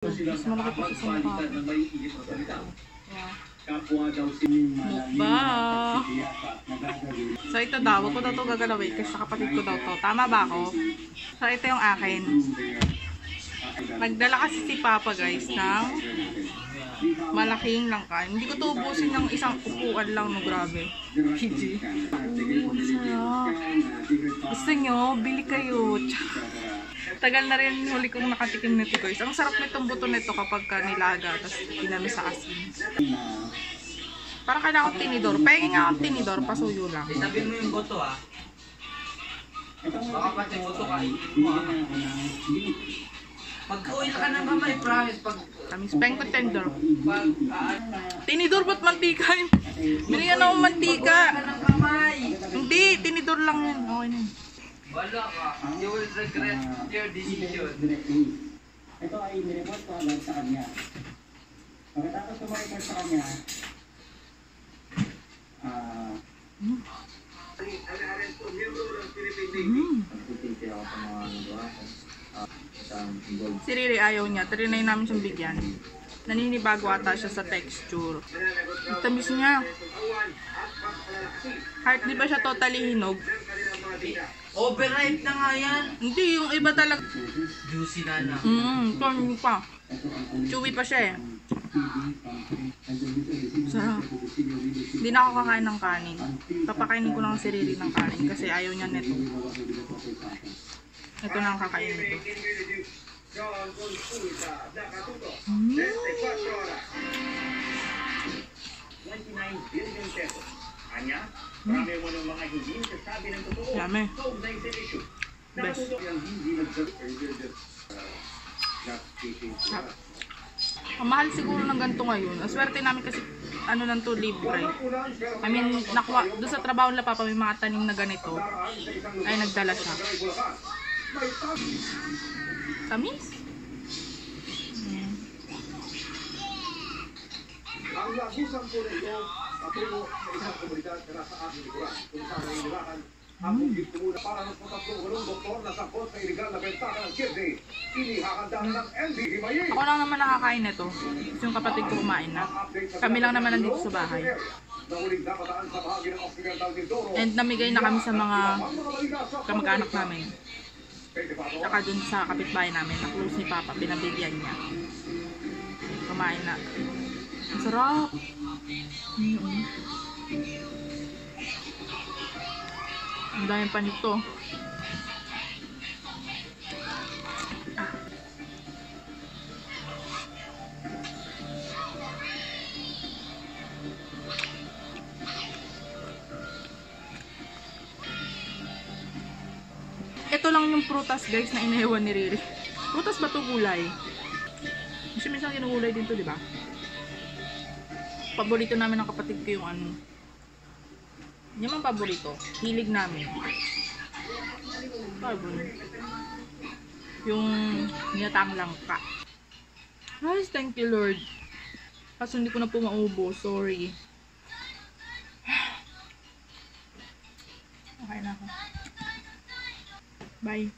Mas malaki pa sa mukha. Yeah. Mukba. So ito daw, wag ko daw ito gagalawin kasi sa kapatid ko daw to. Tama ba ako? So ito yung akin. Nagdala kasi si Papa guys ng malaking langka. Hindi ko to ubusin ng isang upuan lang, no, grabe. PG. Sarap. Gusto nyo, bili kayo. Tagal na rin huli kong nakatikim nito guys. Ang sarap nitong buto nito kapag nilaga, tapos ginamis sa asin. Parang kailangan akong tinidor. Pahingin nga akong tinidor, pasuyo lang. Sabihin mo yung buto ah. Baka pati buto ka. Pagka-uwi ka ng kamay, promise. Tamis pa yung contender. Tinidor ba't mantika yun? Binigyan akong mantika. Hindi, tinidor lang yun. Okay na yun. Wala ka. You will regret your decision. Ito ay nireport ko agad sa kanya. Pagkatapos ko ma-report sa kanya, Si Riri ayaw niya. Trinay namin siyang bigyan. Naninibago ata siya sa texture. Ang tamis niya. Heart, di ba siya totally hinog? Overripe na nga yan. Hindi, yung iba talaga. Juicy na na. Hindi pa. Chewy pa siya eh. Sarap. Hindi na ako kakain ng kanin. Papakainin ko lang si Riri ng kanin kasi ayaw niya nito. Ito na ang kakainin nito. Yummy. Best. Ang mahal siguro ng ganito ngayon. Ang swerte namin kasi ano lang to, libre. I mean, nakuha, doon sa trabaho nila Papa may mga tanim na ganito. Ay nagdala siya. Tamis? Ang lagusan po na ito, patungo sa isang komunidad na nasa aking likuran, kung saan ay inilakan ang bukit muna para ng patatlong walong doktor na sakot sa iligal na bentaka ng kidney. Inihahanda ng ND Himayi. Ako lang naman nakakain nito. Kasi yung kapatid ko kumain na. Kami lang naman nandito sa bahay. And namigay na kami sa mga kamag-anak namin. Saka dun sa kapitbahay namin, na close ni Papa, pinabigyan niya. Kumain na. Ang sarap! Ang dami pa nito. Ito lang yung prutas guys na inahewan ni Riri. Prutas ba ito gulay? Kasi minsan ginugulay din ito, di ba? Paborito namin ng kapatid ko yung ano. Hindi man paborito. Hilig namin. Yung niyatang langka. Guys, thank you Lord. Kaso hindi ko na po maubo. Sorry. Okay na ako. Bye.